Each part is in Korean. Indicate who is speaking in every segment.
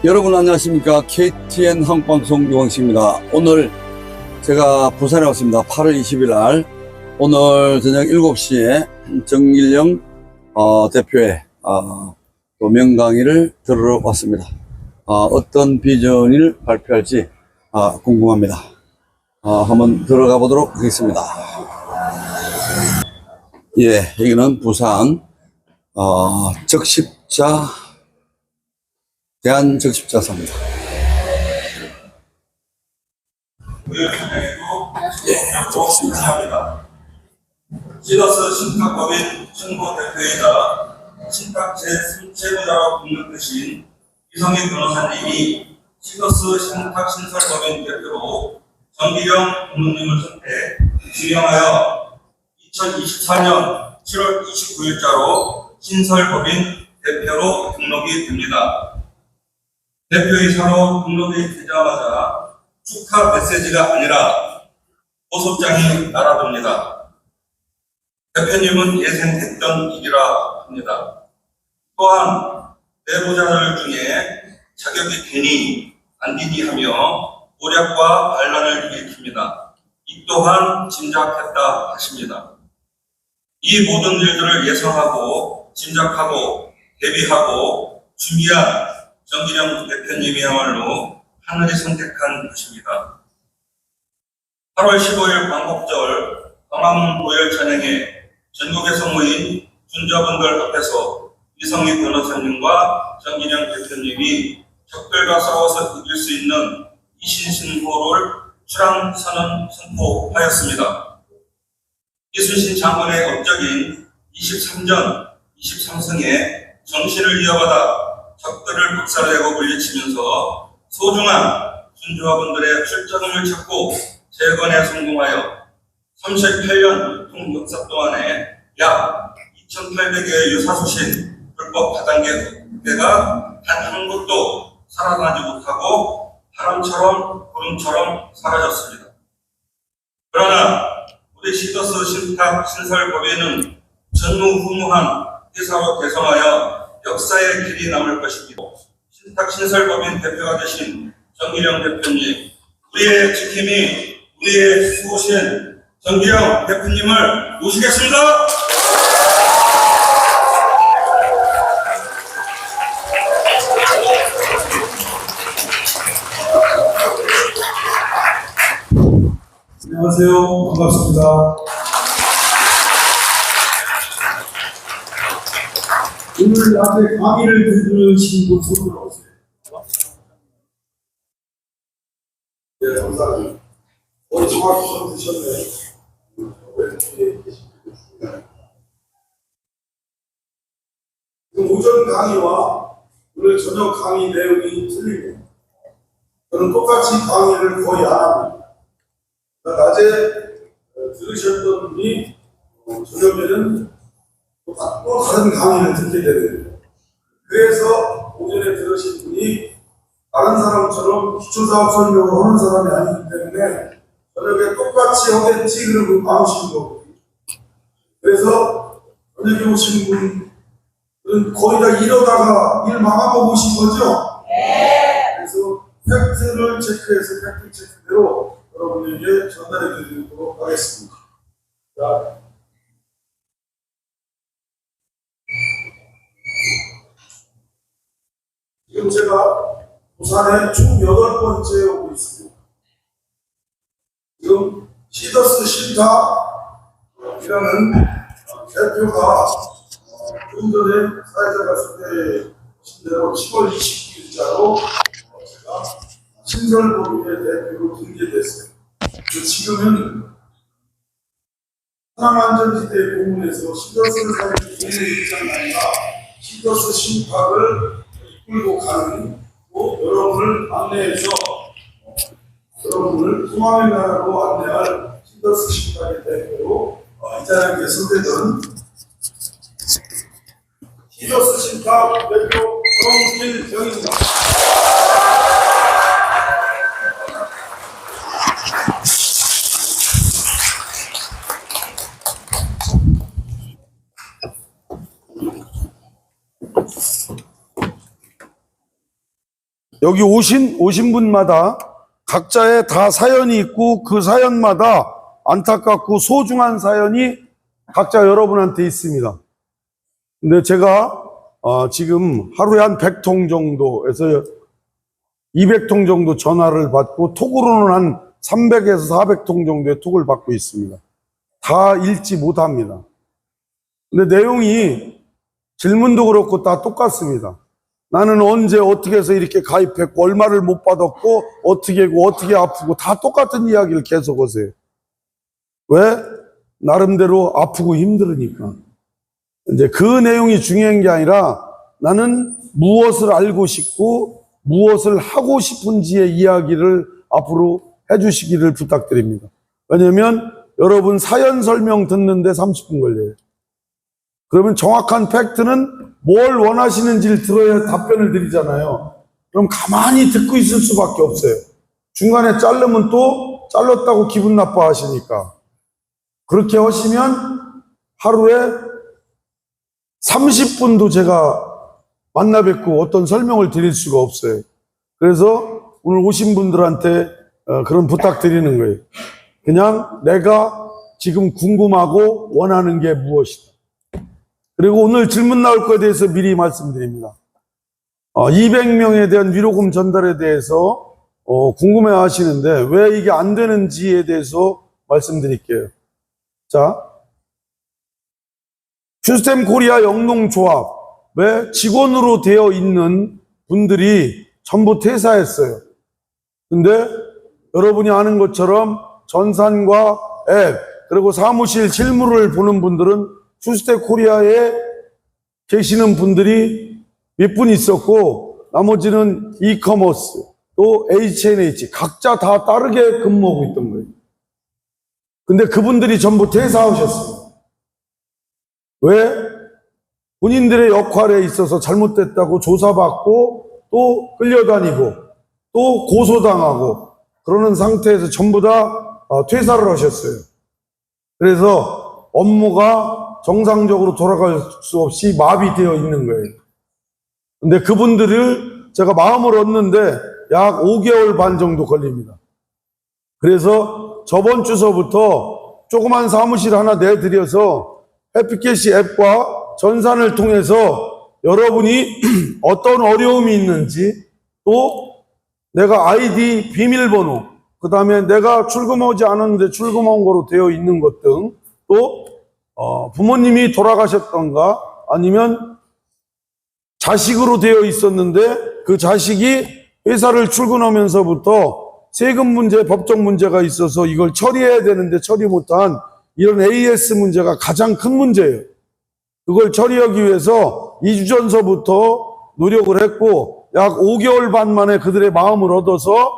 Speaker 1: 여러분 안녕하십니까. KTN 한국방송 유광식입니다. 오늘 제가 부산에 왔습니다. 8월 20일 날 오늘 저녁 7시에 정길영 대표의 또 명강의를 들으러 왔습니다. 어떤 비전을 발표할지 궁금합니다. 한번 들어가 보도록 하겠습니다. 예, 여기는 부산 대한적십자사입니다. 예, 좋습니다.
Speaker 2: 시더스 신탁법인 청구 대표이자 신탁 제3채무자로 등록되신 이성희 변호사님이 시더스 신탁 신설법인 대표로 정기령 부모님을 선택, 지명하여 2024년 7월 29일자로 신설법인 대표로 등록이 됩니다. 대표이사로 등록이 되자마자 축하 메시지가 아니라 고소장이 날아듭니다. 대표님은 예생 대전이라 합니다. 또한 내부자들 중에 자격이 되니 안 되니 하며 오략과 반란을 일으킵니다. 이 또한 짐작했다 하십니다. 이 모든 일들을 예상하고 짐작하고 대비하고 준비한 정기령 대표님이야말로 하늘이 선택한 것입니다. 8월 15일 광복절 광화문고열 찬양에 전국에서 모인 준자분들 앞에서 이성희 변호사님과 정기령 대표님이 적들과 싸워서 이길 수 있는 이신신호를 출항선언 선포하였습니다. 이순신 장군의 업적인 23전 23승에 정신을 이어받아 적들을 박살내고 물리치면서 소중한 준주화분들의 출전을 찾고 재건에 성공하여 38년 유통 역사 동안에 약 2,800개의 유사수신 불법 다단계가 단 한 곳도 살아나지 못하고 바람처럼 구름처럼 사라졌습니다. 그러나 우리 시더스 신탁 신설법인은 전무후무한 회사로 개성하여 역사의 길이 남을 것입니다. 신탁 신설법인 대표가 되신 정기령 대표님, 우리의 지킴이, 우리의 수호신 정기령 대표님을 모시겠습니다.
Speaker 3: 안녕하세요. 반갑습니다. 오늘 앞에 강의를 들으신 분 손으로 오세요. 네, 감사합니다. 정확히 좀 드셨네. 오전 강의와 오늘 저녁 강의 내용이 틀립니다. 저는 똑같이 강의를 거의 안 합니다. 낮에 들으셨던 분이 저녁에는 또 다른 강의를 듣게 되는, 그래서 오전에 들으신 분이 다른 사람처럼 기초사업 설명을 하는 사람이 아니기 때문에 저녁에 똑같이 하겠지 그러고 나오신 거고, 그래서 저녁에 오신 분은 거의 다 이러다가 일 망하고 오신 거죠? 네. 그래서 팩트를 체크해서 팩트 체크대로 여러분에게 전달해 드리도록 하겠습니다. 자, 지금 제가 부산에 총 8번째 오고 있습니다. 지금 시더스 신탁이라는 대표가 좀 전에 사회자 갔을 때 신대로 10월 29일자로 제가 신설법인의 대표로 등재됐어요. 지금은 사랑안전지대 공문에서 시더스를 살린 공문입장이 아니라 시더스 신탁을 이끌고 가는 여러분을 안내해서 여러분을 소망의 나라로 안내할 시더스 신탁의 대표로 이 자리에 소개된 시더스 신탁 대표 정길영입니다. 여기 오신 분마다 각자의 다 사연이 있고 그 사연마다 안타깝고 소중한 사연이 각자 여러분한테 있습니다. 근데 제가 지금 하루에 한 100통 정도에서 200통 정도 전화를 받고 톡으로는 한 300에서 400통 정도의 톡을 받고 있습니다. 다 읽지 못합니다. 근데 내용이 질문도 그렇고 다 똑같습니다. 나는 언제 어떻게 해서 이렇게 가입했고 얼마를 못 받았고 어떻게 하고 어떻게 아프고 다 똑같은 이야기를 계속 하세요. 왜? 나름대로 아프고 힘들으니까. 이제 그 내용이 중요한 게 아니라 나는 무엇을 알고 싶고 무엇을 하고 싶은지의 이야기를 앞으로 해주시기를 부탁드립니다. 왜냐면 여러분 사연 설명 듣는데 30분 걸려요. 그러면 정확한 팩트는 뭘 원하시는지를 들어야 답변을 드리잖아요. 그럼 가만히 듣고 있을 수밖에 없어요. 중간에 자르면 또 잘랐다고 기분 나빠하시니까. 그렇게 하시면 하루에 30분도 제가 만나 뵙고 어떤 설명을 드릴 수가 없어요. 그래서 오늘 오신 분들한테 그런 부탁 드리는 거예요. 그냥 내가 지금 궁금하고 원하는 게 무엇이다. 그리고 오늘 질문 나올 것에 대해서 미리 말씀드립니다. 200명에 대한 위로금 전달에 대해서 궁금해 하시는데 왜 이게 안 되는지에 대해서 말씀드릴게요. 자, 큐스템 코리아 영농조합에 직원으로 되어 있는 분들이 전부 퇴사했어요. 근데 여러분이 아는 것처럼 전산과 앱, 그리고 사무실 실무를 보는 분들은 큐스템 코리아에 계시는 분들이 몇 분 있었고, 나머지는 이커머스, 또 H&H, 각자 다 다르게 근무하고 있던 거예요. 근데 그분들이 전부 퇴사하셨어요. 왜? 본인들의 역할에 있어서 잘못됐다고 조사받고 또 끌려다니고 또 고소당하고 그러는 상태에서 전부 다 퇴사를 하셨어요. 그래서 업무가 정상적으로 돌아갈 수 없이 마비되어 있는 거예요. 근데 그분들을 제가 마음을 얻는데 약 5개월 반 정도 걸립니다. 그래서 저번 주서부터 조그만 사무실 하나 내드려서 해피캐시 앱과 전산을 통해서 여러분이 어떤 어려움이 있는지, 또 내가 아이디 비밀번호, 그 다음에 내가 출금하지 않았는데 출금한 거로 되어 있는 것 등, 또 부모님이 돌아가셨던가 아니면 자식으로 되어 있었는데 그 자식이 회사를 출근하면서부터 세금 문제, 법적 문제가 있어서 이걸 처리해야 되는데 처리 못한 이런 AS 문제가 가장 큰 문제예요. 그걸 처리하기 위해서 2주 전서부터 노력을 했고 약 5개월 반 만에 그들의 마음을 얻어서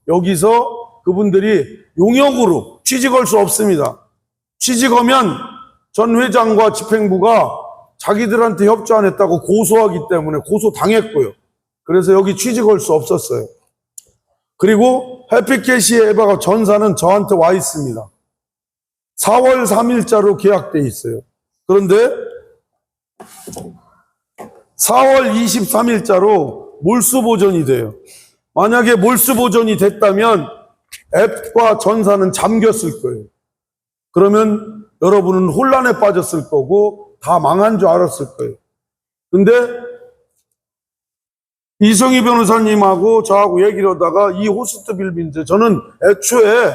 Speaker 3: 여기서 그분들이 용역으로 취직할 수 없습니다. 취직하면 전 회장과 집행부가 자기들한테 협조 안 했다고 고소하기 때문에 고소당했고요. 그래서 여기 취직할 수 없었어요. 그리고 해피캐시의 에바가 전사는 저한테 와 있습니다. 4월 3일자로 계약돼 있어요. 그런데 4월 23일자로 몰수 보존이 돼요. 만약에 몰수 보존이 됐다면 앱과 전사는 잠겼을 거예요. 그러면 여러분은 혼란에 빠졌을 거고 다 망한 줄 알았을 거예요. 근데 이성희 변호사님하고 저하고 얘기를 하다가 이 호스트 빌빈즈, 저는 애초에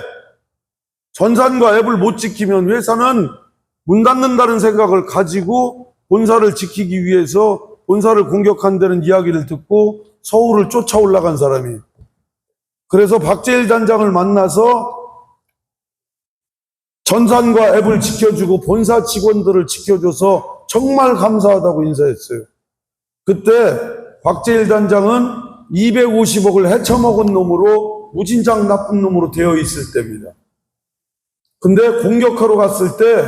Speaker 3: 전산과 앱을 못 지키면 회사는 문 닫는다는 생각을 가지고 본사를 지키기 위해서 본사를 공격한다는 이야기를 듣고 서울을 쫓아 올라간 사람이에요. 그래서 박재일 단장을 만나서 전산과 앱을 지켜주고 본사 직원들을 지켜줘서 정말 감사하다고 인사했어요. 그때 박재일 단장은 250억을 헤쳐먹은 놈으로 무진장 나쁜 놈으로 되어 있을 때입니다. 근데 공격하러 갔을 때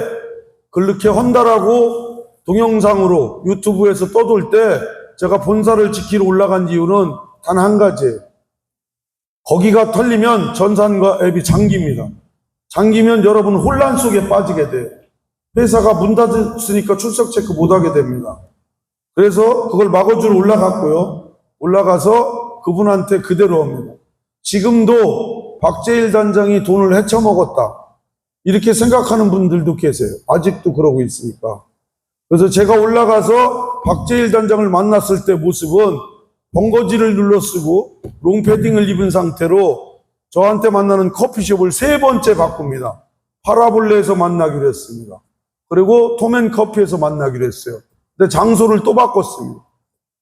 Speaker 3: 그렇게 헌달하고 동영상으로 유튜브에서 떠돌 때 제가 본사를 지키러 올라간 이유는 단 한 가지예요. 거기가 털리면 전산과 앱이 잠깁니다. 잠기면 여러분 혼란 속에 빠지게 돼요. 회사가 문 닫았으니까 출석 체크 못 하게 됩니다. 그래서 그걸 막아주러 올라갔고요. 올라가서 그분한테 그대로 합니다. 지금도 박재일 단장이 돈을 헤쳐먹었다, 이렇게 생각하는 분들도 계세요. 아직도 그러고 있으니까. 그래서 제가 올라가서 박재일 단장을 만났을 때 모습은 번거지를 눌러 쓰고 롱패딩을 입은 상태로 저한테 만나는 커피숍을 3번째 바꿉니다. 파라볼레에서 만나기로 했습니다. 그리고 톰앤커피에서 만나기로 했어요. 근데 장소를 또 바꿨습니다.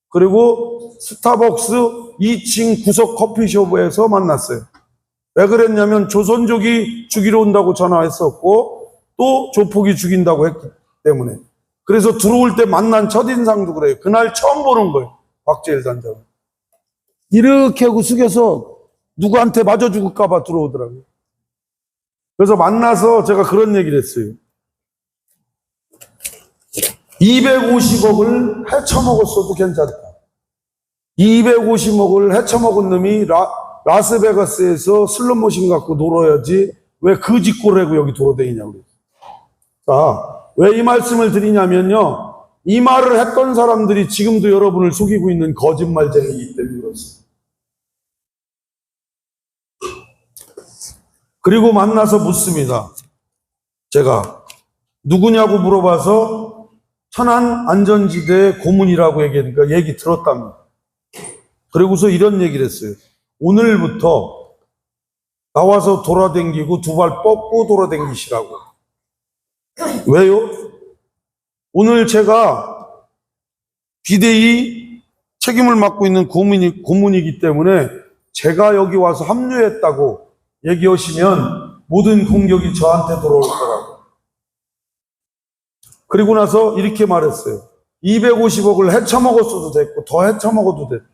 Speaker 3: 그리고 스타벅스 2층 구석 커피숍에서 만났어요. 왜 그랬냐면 조선족이 죽이러 온다고 전화했었고 또 조폭이 죽인다고 했기 때문에. 그래서 들어올 때 만난 첫인상도 그래요. 그날 처음 보는 거예요, 박재일 단장은. 이렇게 하고 숙여서 누구한테 맞아 죽을까봐 들어오더라고요. 그래서 만나서 제가 그런 얘기를 했어요. 250억을 헤쳐먹었어도 괜찮다. 250억을 헤쳐먹은 놈이 라스베가스에서 슬롯머신 갖고 놀아야지 왜 그 짓고를 하고 여기 돌아다니냐고 그랬어요. 자, 왜 이 말씀을 드리냐면요, 이 말을 했던 사람들이 지금도 여러분을 속이고 있는 거짓말쟁이이기 때문에 그렇습니다. 그리고 만나서 묻습니다. 제가 누구냐고 물어봐서 천안 안전지대 고문이라고 얘기하니까 얘기 들었답니다. 그리고서 이런 얘기를 했어요. 오늘부터 나와서 돌아다니고 두 발 뻗고 돌아다니시라고. 왜요? 오늘 제가 비대위 책임을 맡고 있는 고문이기 때문에 제가 여기 와서 합류했다고 얘기하시면 모든 공격이 저한테 돌아올 거라고. 그리고 나서 이렇게 말했어요. 250억을 헤쳐먹었어도 됐고 더 헤쳐먹어도 됐다.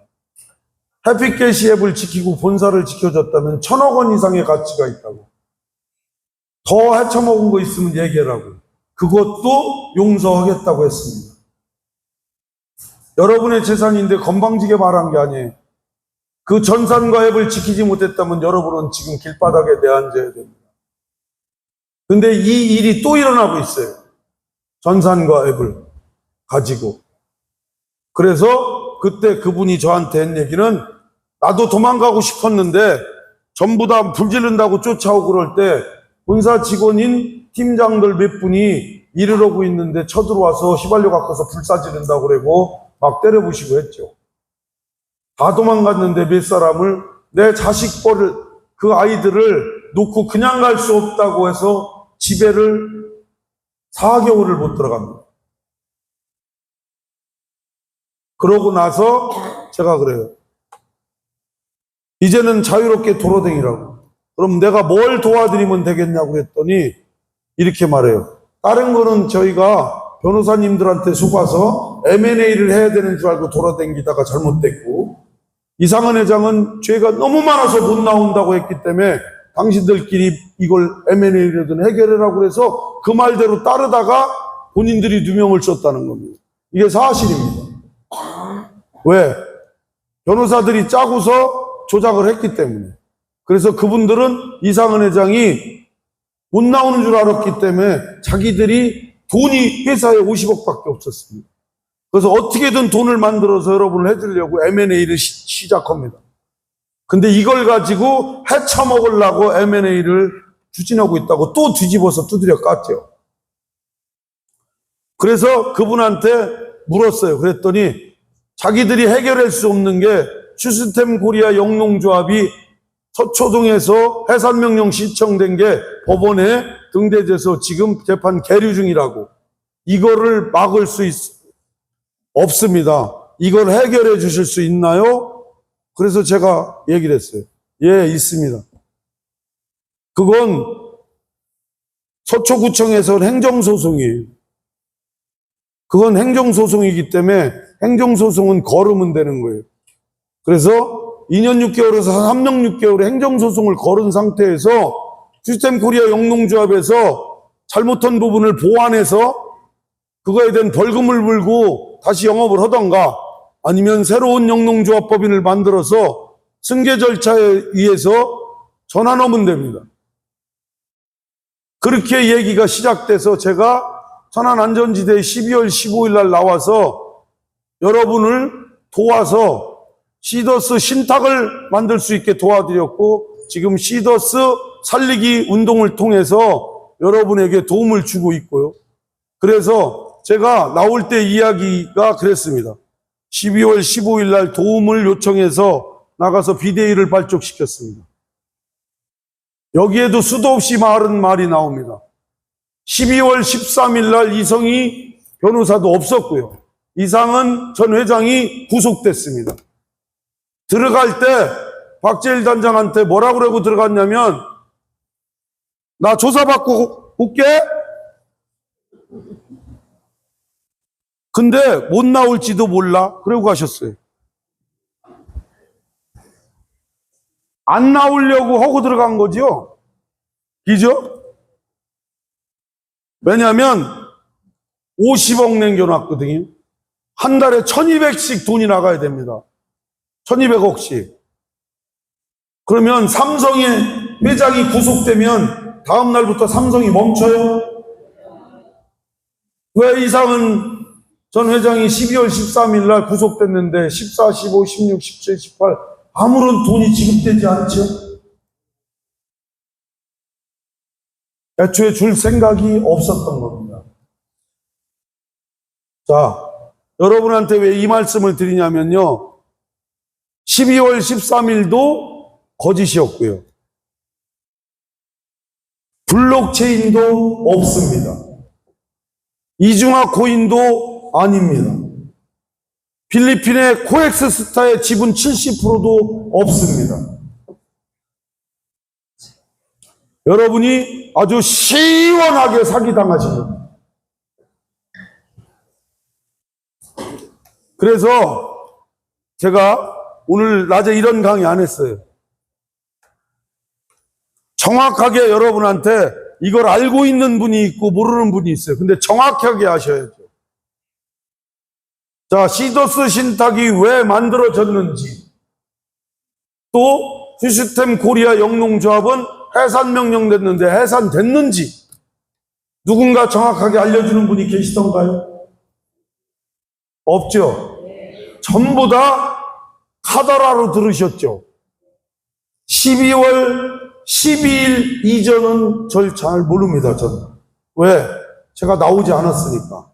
Speaker 3: 해피캐시 앱을 지키고 본사를 지켜줬다면 1,000억 원 이상의 가치가 있다고. 더 헤쳐먹은 거 있으면 얘기하라고. 그것도 용서하겠다고 했습니다. 여러분의 재산인데 건방지게 말한 게 아니에요. 그 전산과 앱을 지키지 못했다면 여러분은 지금 길바닥에 내앉아야 됩니다. 근데 이 일이 또 일어나고 있어요. 전산과 앱을 가지고. 그래서 그때 그분이 저한테 한 얘기는, 나도 도망가고 싶었는데 전부 다 불지른다고 쫓아오고 그럴 때 본사 직원인 팀장들 몇 분이 일을 하고 있는데 쳐들어와서 휘발유 갖고서 불사지른다고 그러고 막 때려부시고 했죠. 다 도망갔는데 몇 사람을, 내 자식 벌을, 그 아이들을 놓고 그냥 갈 수 없다고 해서 집에를 4개월을 못 들어갑니다. 그러고 나서 제가 그래요. 이제는 자유롭게 돌아다니라고. 그럼 내가 뭘 도와드리면 되겠냐고 그랬더니 이렇게 말해요. 다른 거는 저희가 변호사님들한테 속아서 M&A를 해야 되는 줄 알고 돌아다니다가 잘못됐고, 이상은 회장은 죄가 너무 많아서 못 나온다고 했기 때문에 당신들끼리 이걸 M&A라든 해결하라고 그래서 그 말대로 따르다가 본인들이 누명을 썼다는 겁니다. 이게 사실입니다. 왜? 변호사들이 짜고서 조작을 했기 때문에. 그래서 그분들은 이상은 회장이 못 나오는 줄 알았기 때문에 자기들이 돈이 회사에 50억밖에 없었습니다. 그래서 어떻게든 돈을 만들어서 여러분을 해주려고 M&A를 시작합니다. 근데 이걸 가지고 헤쳐먹으려고 M&A를 추진하고 있다고 또 뒤집어서 두드려 깠죠. 그래서 그분한테 물었어요. 그랬더니 자기들이 해결할 수 없는 게 시스템 코리아 영농조합이 서초동에서 해산명령 신청된 게 법원에 등재돼서 지금 재판 계류 중이라고. 이거를 막을 수 없습니다. 이걸 해결해 주실 수 있나요? 그래서 제가 얘기를 했어요. 예, 있습니다. 그건 서초구청에서 행정소송이에요. 그건 행정소송이기 때문에 행정소송은 걸으면 되는 거예요. 그래서 2년 6개월에서 3년 6개월의 행정소송을 걸은 상태에서 시스템 코리아 영농조합에서 잘못한 부분을 보완해서 그거에 대한 벌금을 물고 다시 영업을 하던가, 아니면 새로운 영농조합법인을 만들어서 승계 절차에 의해서 전환하면 됩니다. 그렇게 얘기가 시작돼서 제가 천안안전지대에 12월 15일 날 나와서 여러분을 도와서 시더스 신탁을 만들 수 있게 도와드렸고, 지금 시더스 살리기 운동을 통해서 여러분에게 도움을 주고 있고요. 그래서 제가 나올 때 이야기가 그랬습니다. 12월 15일 날 도움을 요청해서 나가서 비대위를 발족시켰습니다. 여기에도 수도 없이 말은 말이 나옵니다. 12월 13일 날 이성희 변호사도 없었고요. 이상은 전 회장이 구속됐습니다. 들어갈 때 박재일 단장한테 뭐라 그러고 들어갔냐면, 나 조사받고 올게. 근데 못 나올지도 몰라. 그러고 가셨어요. 안 나오려고 하고 들어간 거죠. 그죠? 왜냐하면 50억 남겨놨거든요. 한 달에 1200씩 돈이 나가야 됩니다. 1200억씩. 그러면 삼성의 회장이 구속되면 다음 날부터 삼성이 멈춰요? 왜 이상은 전 회장이 12월 13일 날 구속됐는데 14, 15, 16, 17, 18 아무런 돈이 지급되지 않죠? 애초에 줄 생각이 없었던 겁니다. 자, 여러분한테 왜 이 말씀을 드리냐면요. 12월 13일도 거짓이었고요. 블록체인도 없습니다. 이중화 코인도 아닙니다. 필리핀의 코엑스스타의 지분 70%도 없습니다. 여러분이 아주 시원하게 사기당하신 겁니다. 그래서 제가 오늘 낮에 이런 강의 안 했어요. 정확하게 여러분한테 이걸 알고 있는 분이 있고 모르는 분이 있어요. 근데 정확하게 하셔야죠. 자, 시더스 신탁이 왜 만들어졌는지, 또 시스템 코리아 영농조합은 해산 명령됐는데 해산됐는지 누군가 정확하게 알려주는 분이 계시던가요? 없죠? 전부 다 카더라로 들으셨죠? 12월 12일 이전은 절 잘 모릅니다, 저는. 왜? 제가 나오지 않았으니까.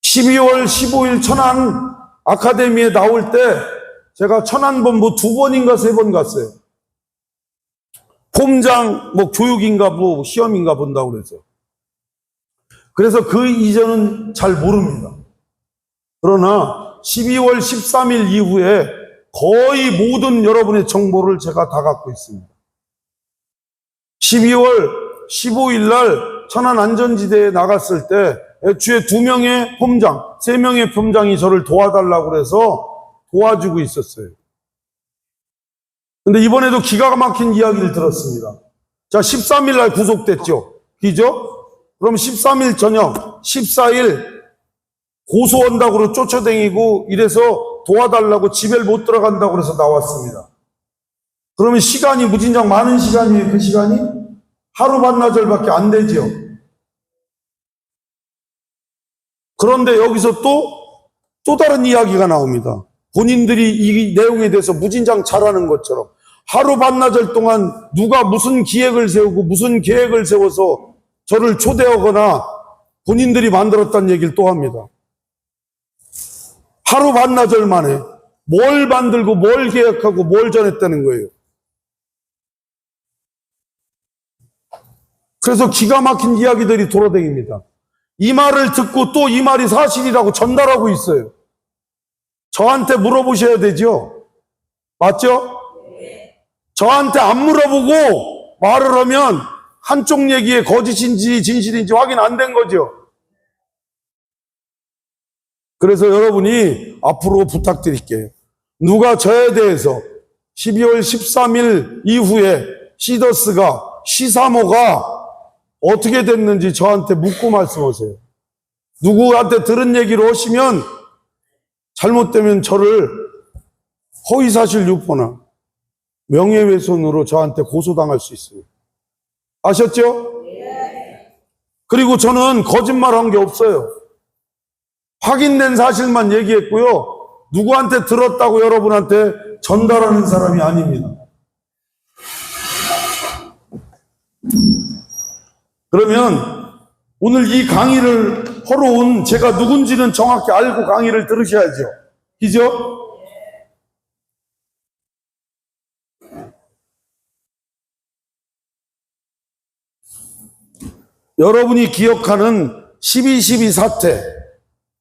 Speaker 3: 12월 15일 천안 아카데미에 나올 때 제가 천안본부 2번인가 3번 갔어요. 폼장 뭐 교육인가 뭐 시험인가 본다고 그래서. 그래서 그 이전은 잘 모릅니다. 그러나 12월 13일 이후에 거의 모든 여러분의 정보를 제가 다 갖고 있습니다. 12월 15일 날 천안 안전지대에 나갔을 때 애초에 2명의 폼장, 3명의 폼장이 저를 도와달라고 그래서 도와주고 있었어요. 근데 이번에도 기가 막힌 이야기를 들었습니다. 자, 13일 날 구속됐죠? 그죠? 그럼 13일 저녁, 14일 고소한다고 쫓아다니고 이래서 도와달라고 집에 못 들어간다고 그래서 나왔습니다. 그러면 시간이 무진장 많은 시간이에요. 그 시간이 하루 반나절밖에 안 되죠. 그런데 여기서 또 다른 이야기가 나옵니다. 본인들이 이 내용에 대해서 무진장 잘하는 것처럼 하루 반나절 동안 누가 무슨 기획을 세우고 무슨 계획을 세워서 저를 초대하거나 본인들이 만들었다는 얘기를 또 합니다. 하루 반나절 만에 뭘 만들고 뭘 계획하고 뭘 전했다는 거예요. 그래서 기가 막힌 이야기들이 돌아다닙니다. 이 말을 듣고 또 이 말이 사실이라고 전달하고 있어요. 저한테 물어보셔야 되죠? 맞죠? 저한테 안 물어보고 말을 하면 한쪽 얘기에 거짓인지 진실인지 확인 안 된 거죠. 그래서 여러분이 앞으로 부탁드릴게요. 누가 저에 대해서 12월 13일 이후에 시더스가 시사모가 어떻게 됐는지 저한테 묻고 말씀하세요. 누구한테 들은 얘기로 하시면 잘못되면 저를 허위사실 유포나 명예훼손으로 저한테 고소당할 수 있어요. 아셨죠? 그리고 저는 거짓말한 게 없어요. 확인된 사실만 얘기했고요. 누구한테 들었다고 여러분한테 전달하는 사람이 아닙니다. 그러면 오늘 이 강의를 하러 온 제가 누군지는 정확히 알고 강의를 들으셔야죠. 그죠? 여러분이 기억하는 12.12 사태,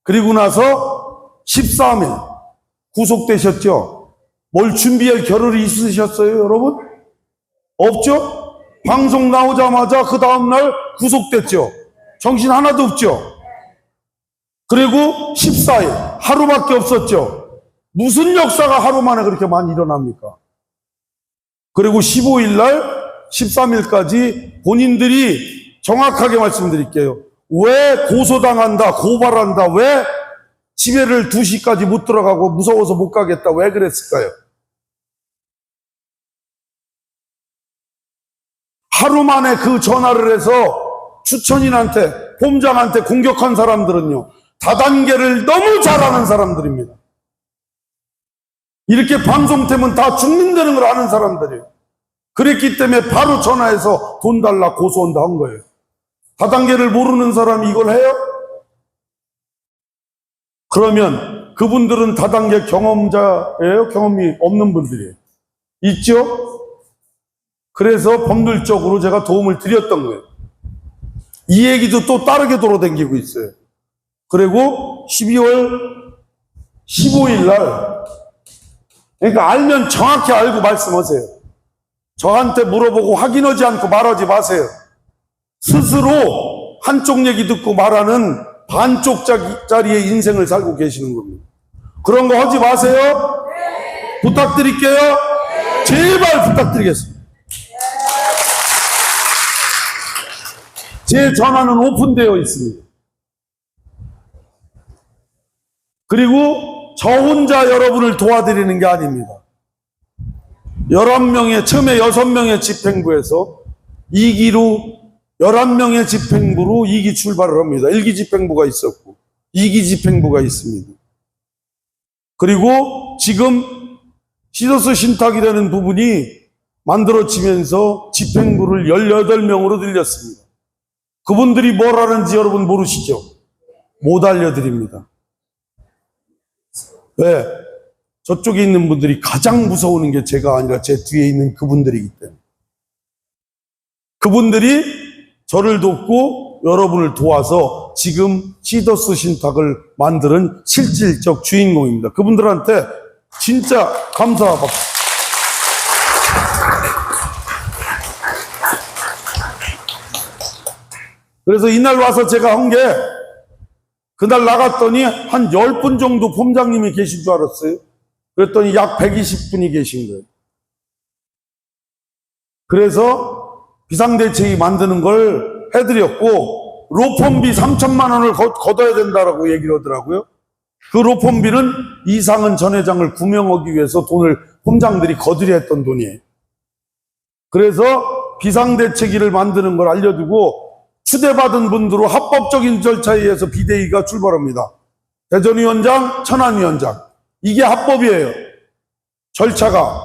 Speaker 3: 그리고 나서 13일 구속되셨죠? 뭘 준비할 겨를이 있으셨어요, 여러분? 없죠? 방송 나오자마자 그 다음날 구속됐죠? 정신 하나도 없죠? 그리고 14일, 하루밖에 없었죠? 무슨 역사가 하루 만에 그렇게 많이 일어납니까? 그리고 15일 날, 13일까지 본인들이 정확하게 말씀드릴게요. 왜 고소당한다, 고발한다, 왜 집에를 2시까지 못 들어가고 무서워서 못 가겠다, 왜 그랬을까요? 하루 만에 그 전화를 해서 추천인한테, 봄장한테 공격한 사람들은요, 다단계를 너무 잘하는 사람들입니다. 이렇게 방송되면 다 죽는다는 걸 아는 사람들이에요. 그랬기 때문에 바로 전화해서 돈 달라 고소한다 한 거예요. 다단계를 모르는 사람이 이걸 해요? 그러면 그분들은 다단계 경험자예요? 경험이 없는 분들이에요? 있죠? 그래서 법률적으로 제가 도움을 드렸던 거예요. 이 얘기도 또 다르게 돌아다니고 있어요. 그리고 12월 15일 날, 그러니까 알면 정확히 알고 말씀하세요. 저한테 물어보고 확인하지 않고 말하지 마세요. 스스로 한쪽 얘기 듣고 말하는 반쪽짜리의 인생을 살고 계시는 겁니다. 그런 거 하지 마세요. 부탁드릴게요. 제발 부탁드리겠습니다. 제 전화는 오픈되어 있습니다. 그리고 저 혼자 여러분을 도와드리는 게 아닙니다. 11명의, 처음에 6명의 집행부에서 2기로 11명의 집행부로 2기 출발을 합니다. 1기 집행부가 있었고 2기 집행부가 있습니다. 그리고 지금 시더스 신탁이라는 부분이 만들어지면서 집행부를 18명으로 늘렸습니다. 그분들이 뭘 하는지 여러분 모르시죠? 못 알려드립니다. 왜? 저쪽에 있는 분들이 가장 무서우는 게 제가 아니라 제 뒤에 있는 그분들이기 때문에. 그분들이 저를 돕고 여러분을 도와서 지금 시더스 신탁을 만드는 실질적 주인공입니다. 그분들한테 진짜 감사 박수. 그래서 이날 와서 제가 한 게, 그날 나갔더니 한 10분 정도 폼장님이 계신 줄 알았어요. 그랬더니 약 120분이 계신 거예요. 그래서 비상대책이 만드는 걸 해드렸고, 로펌비 3천만 원을 걷어야 된다라고 얘기를 하더라고요. 그 로펌비는 이상은 전 회장을 구명하기 위해서 돈을 폼장들이 거들여 했던 돈이에요. 그래서 비상대책위를 만드는 걸 알려두고, 추대받은 분들로 합법적인 절차에 의해서 비대위가 출발합니다. 대전위원장, 천안위원장. 이게 합법이에요. 절차가.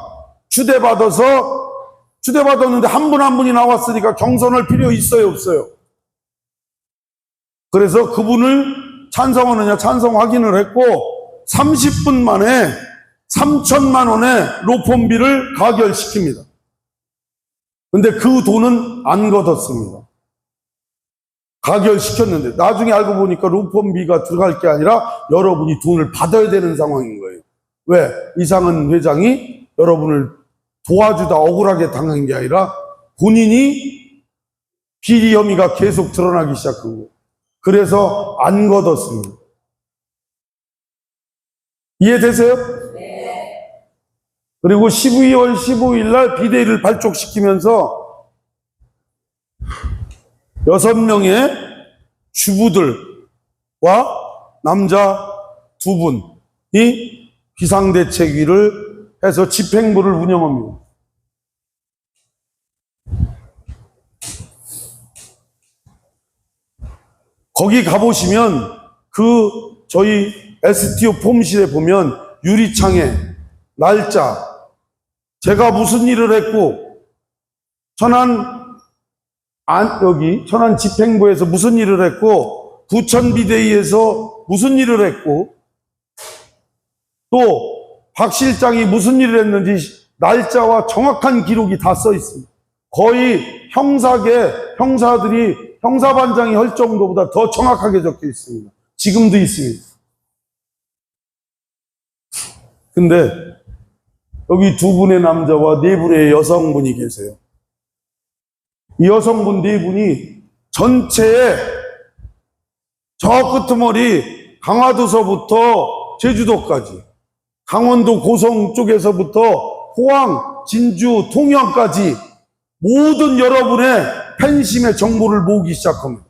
Speaker 3: 추대받았는데 한 분 한 분이 나왔으니까 경선할 필요 있어요, 없어요? 그래서 그분을 찬성하느냐 찬성 확인을 했고 30분 만에 3천만 원의 로펌비를 가결시킵니다. 근데 그 돈은 안 걷었습니다. 가결시켰는데 나중에 알고 보니까 로펌비가 들어갈 게 아니라 여러분이 돈을 받아야 되는 상황인 거예요. 왜? 이상은 회장이 여러분을 도와주다 억울하게 당한 게 아니라 본인이 비리 혐의가 계속 드러나기 시작하고 그래서 안 걷었습니다. 이해되세요? 네. 그리고 12월 15일 날 비대위를 발족시키면서 6명의 주부들과 남자 2분이 비상대책위를 해서 집행부를 운영합니다. 거기 가보시면 저희 STO 폼실에 보면 유리창에 날짜, 제가 무슨 일을 했고, 여기 천안 집행부에서 무슨 일을 했고, 부천 비대위에서 무슨 일을 했고, 또 박 실장이 무슨 일을 했는지 날짜와 정확한 기록이 다 써 있습니다. 거의 형사들이 형사반장이 할 정도보다 더 정확하게 적혀 있습니다. 지금도 있습니다. 근데 여기 두 분의 남자와 네 분의 여성분이 계세요. 이 여성분 네 분이 전체에 저 끄트머리 강화도서부터 제주도까지, 강원도 고성 쪽에서부터 포항, 진주, 통영까지 모든 여러분의 팬심의 정보를 모으기 시작합니다.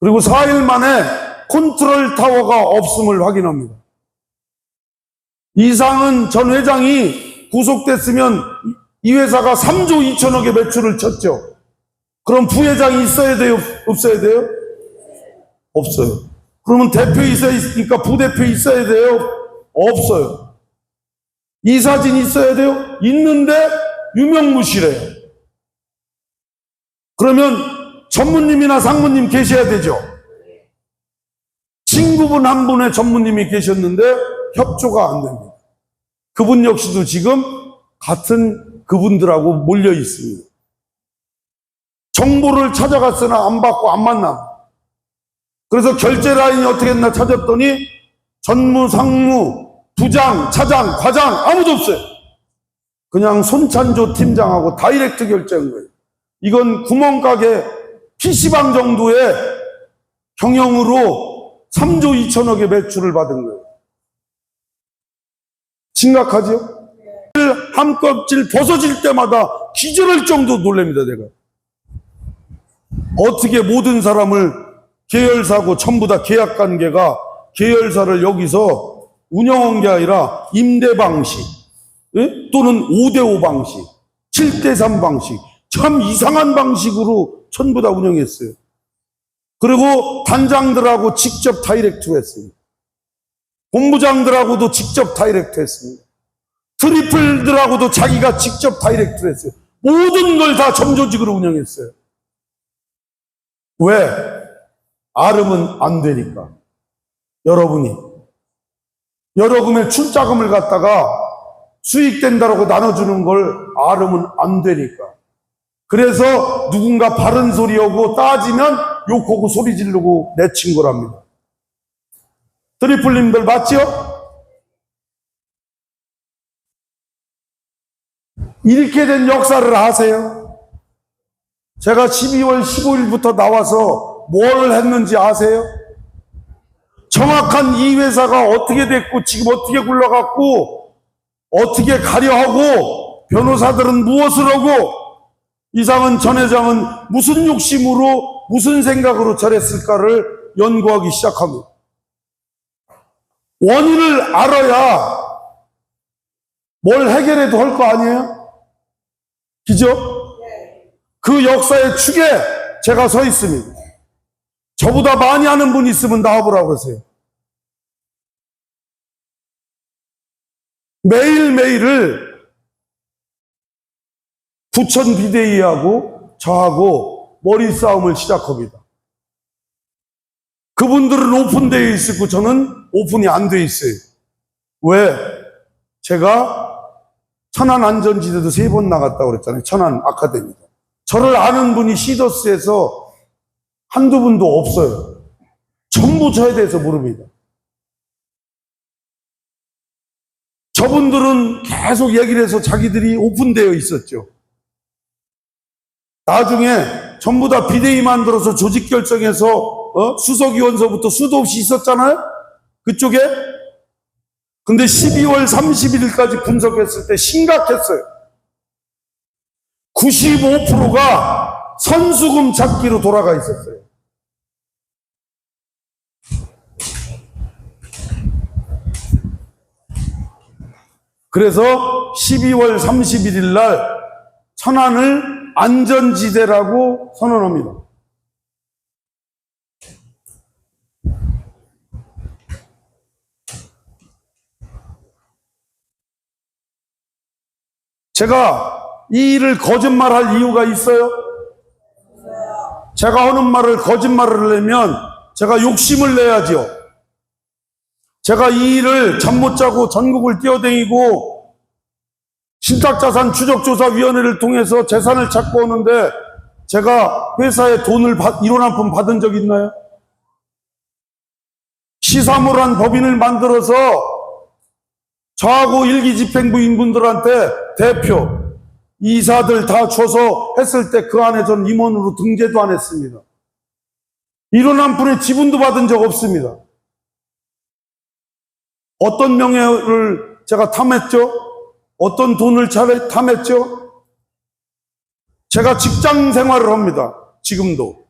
Speaker 3: 그리고 4일 만에 컨트롤 타워가 없음을 확인합니다. 이상은 전 회장이 구속됐으면 이 회사가 3조 2천억의 매출을 쳤죠. 그럼 부회장이 있어야 돼요? 없어야 돼요? 없어요. 그러면 대표 있어야 있으니까 부대표 있어야 돼요? 없어요. 이사진 있어야 돼요? 있는데 유명무실해요. 그러면 전무님이나 상무님 계셔야 되죠? 친구분 한 분의 전무님이 계셨는데 협조가 안 됩니다. 그분 역시도 지금 같은 그분들하고 몰려 있습니다. 정보를 찾아갔으나 안 받고 안 만나. 그래서 결제 라인이 어떻게 했나 찾았더니 전무, 상무, 부장, 차장, 과장 아무도 없어요. 그냥 손찬조 팀장하고 다이렉트 결제한 거예요. 이건 구멍가게 PC방 정도의 경영으로 3조 2천억의 매출을 받은 거예요. 심각하죠? 한 껍질 벗어질 때마다 기절할 정도 놀랍니다, 내가. 어떻게 모든 사람을 계열사고 전부 다 계약관계가 계열사를 여기서 운영한 게 아니라 임대 방식, 예? 또는 5대5 방식, 7대3 방식, 참 이상한 방식으로 전부 다 운영했어요. 그리고 단장들하고 직접 다이렉트 했습니다. 본부장들하고도 직접 다이렉트 했습니다. 트리플들하고도 자기가 직접 다이렉트 했어요. 모든 걸 다 점조직으로 운영했어요. 왜? 아르면 안 되니까. 여러분의 출자금을 갖다가 수익된다라고 나눠주는 걸 아르면 안 되니까. 그래서 누군가 바른 소리하고 따지면 욕하고 소리 지르고 내친 거랍니다. 트리플님들 맞죠? 이렇게 된 역사를 아세요? 제가 12월 15일부터 나와서 뭘 했는지 아세요? 정확한 이 회사가 어떻게 됐고 지금 어떻게 굴러갔고 어떻게 가려하고 변호사들은 무엇을 하고 이상은 전 회장은 무슨 욕심으로 무슨 생각으로 저랬을까를 연구하기 시작합니다. 원인을 알아야 뭘 해결해도 할 거 아니에요? 그죠? 그 역사의 축에 제가 서 있습니다. 저보다 많이 아는 분 있으면 나와보라고 그러세요. 매일매일을 부천 비대위하고 저하고 머리 싸움을 시작합니다. 그분들은 오픈되어 있고 저는 오픈이 안 되어 있어요. 왜? 제가 천안 안전지대도 3번 나갔다고 그랬잖아요. 천안 아카데미다. 저를 아는 분이 시더스에서 한두 분도 없어요. 전부 저에 대해서 모릅니다. 저분들은 계속 얘기를 해서 자기들이 오픈되어 있었죠. 나중에 전부 다 비대위 만들어서 조직 결정해서 수석위원서부터 수도 없이 있었잖아요. 그쪽에. 근데 12월 31일까지 분석했을 때 심각했어요. 95%가 선수금 찾기로 돌아가 있었어요. 그래서 12월 31일 날 천안을 안전지대라고 선언합니다. 제가 이 일을 거짓말할 이유가 있어요? 제가 하는 말을 거짓말을 하려면 제가 욕심을 내야죠. 제가 이 일을 잠 못 자고 전국을 뛰어다니고 신탁자산 추적조사위원회를 통해서 재산을 찾고 오는데 제가 회사에 돈을 1원 한 푼 받은 적 있나요? 시사무란 법인을 만들어서 저하고 일기집행부 인분들한테 대표, 이사들 다 줘서 했을 때 그 안에 전 임원으로 등재도 안 했습니다. 1원 한 푼의 지분도 받은 적 없습니다. 어떤 명예를 제가 탐했죠? 어떤 돈을 탐했죠? 제가 직장 생활을 합니다. 지금도.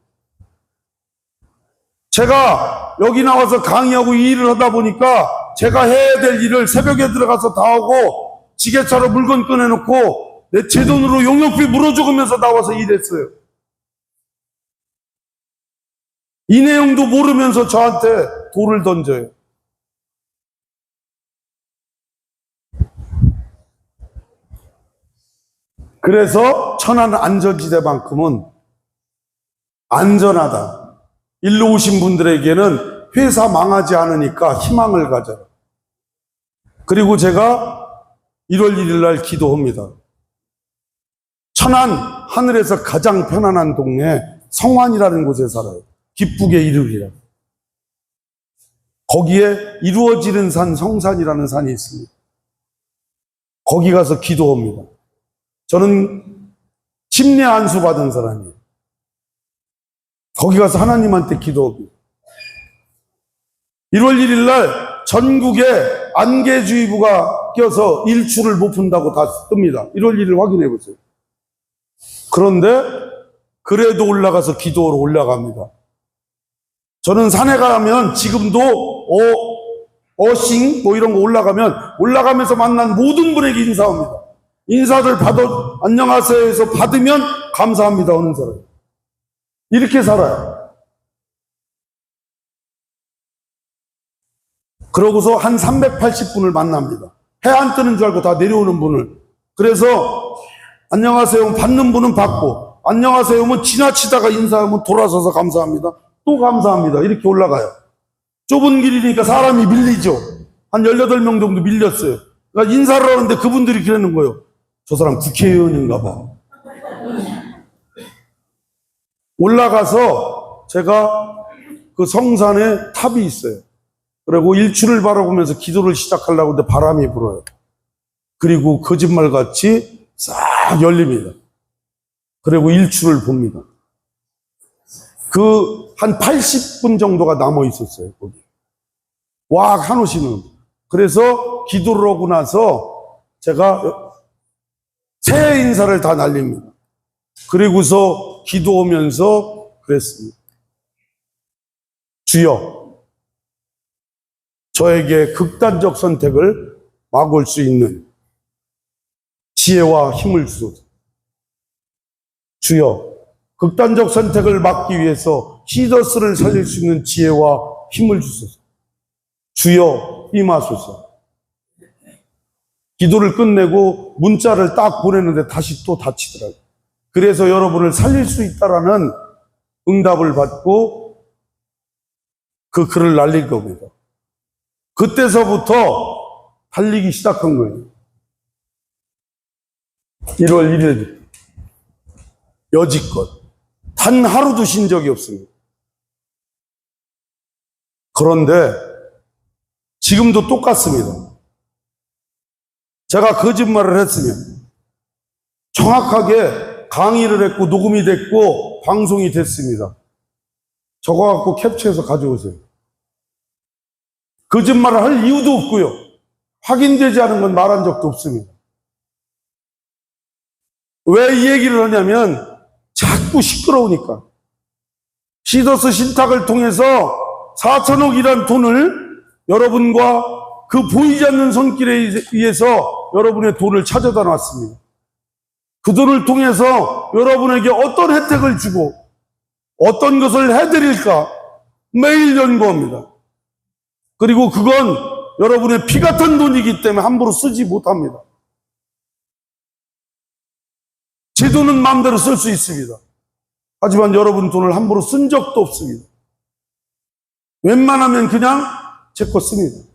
Speaker 3: 제가 여기 나와서 강의하고 이 일을 하다 보니까 제가 해야 될 일을 새벽에 들어가서 다 하고 지게차로 물건 꺼내놓고 제 돈으로 용역비 물어주면서 나와서 일했어요. 이 내용도 모르면서 저한테 돌을 던져요. 그래서 천안 안전지대만큼은 안전하다. 일로 오신 분들에게는 회사 망하지 않으니까 희망을 가져라. 그리고 제가 1월 1일 날 기도합니다. 천안 하늘에서 가장 편안한 동네 성환이라는 곳에 살아요. 기쁘게 이루리라. 거기에 이루어지는 산 성산이라는 산이 있습니다. 거기 가서 기도합니다. 저는 침례 안수 받은 사람이에요. 거기 가서 하나님한테 기도합니다. 1월 1일 날 전국에 안개주의보가 껴서 일출을 못 푼다고 다 뜹니다. 1월 1일 확인해 보세요. 그런데 그래도 올라가서 기도하러 올라갑니다. 저는 산에 가면 지금도 어싱 뭐 이런 거 올라가면서 만난 모든 분에게 인사합니다. 인사들 안녕하세요 해서 받으면 감사합니다 하는 사람. 이렇게 살아요. 그러고서 한 380분을 만납니다. 해 안 뜨는 줄 알고 다 내려오는 분을. 그래서 안녕하세요 받는 분은 받고, 안녕하세요 하면 지나치다가 인사하면 돌아서서 감사합니다. 또 감사합니다. 이렇게 올라가요. 좁은 길이니까 사람이 밀리죠. 한 18명 정도 밀렸어요. 그러니까 인사를 하는데 그분들이 그러는 거예요. 저 사람 국회의원인가 봐. 올라가서 제가 그 성산에 탑이 있어요. 그리고 일출을 바라보면서 기도를 시작하려고 하는데 바람이 불어요. 그리고 거짓말같이 싹 열립니다. 그리고 일출을 봅니다. 한 80분 정도가 남아 있었어요, 거기. 와, 한오시는. 그래서 기도를 하고 나서 제가 새해 인사를 다 날립니다. 그리고서 기도하면서 그랬습니다. 주여, 저에게 극단적 선택을 막을 수 있는 지혜와 힘을 주소서. 주여, 극단적 선택을 막기 위해서 히더스를 살릴 수 있는 지혜와 힘을 주소서. 주여, 임하소서. 기도를 끝내고 문자를 딱 보냈는데 다시 또 닫히더라고요. 그래서 여러분을 살릴 수 있다라는 응답을 받고 그 글을 날린 겁니다. 그때서부터 달리기 시작한 거예요. 1월 1일 여지껏 단 하루도 쉰 적이 없습니다. 그런데 지금도 똑같습니다. 제가 거짓말을 했으면 정확하게 강의를 했고 녹음이 됐고 방송이 됐습니다. 저거 갖고 캡처해서 가져오세요. 거짓말을 할 이유도 없고요. 확인되지 않은 건 말한 적도 없습니다. 왜 이 얘기를 하냐면 자꾸 시끄러우니까. 히더스 신탁을 통해서 4천억이란 돈을 여러분과 그 보이지 않는 손길에 의해서 여러분의 돈을 찾아다 놨습니다. 그 돈을 통해서 여러분에게 어떤 혜택을 주고 어떤 것을 해드릴까 매일 연구합니다. 그리고 그건 여러분의 피 같은 돈이기 때문에 함부로 쓰지 못합니다. 제 돈은 마음대로 쓸 수 있습니다. 하지만 여러분 돈을 함부로 쓴 적도 없습니다. 웬만하면 그냥 제 거 씁니다.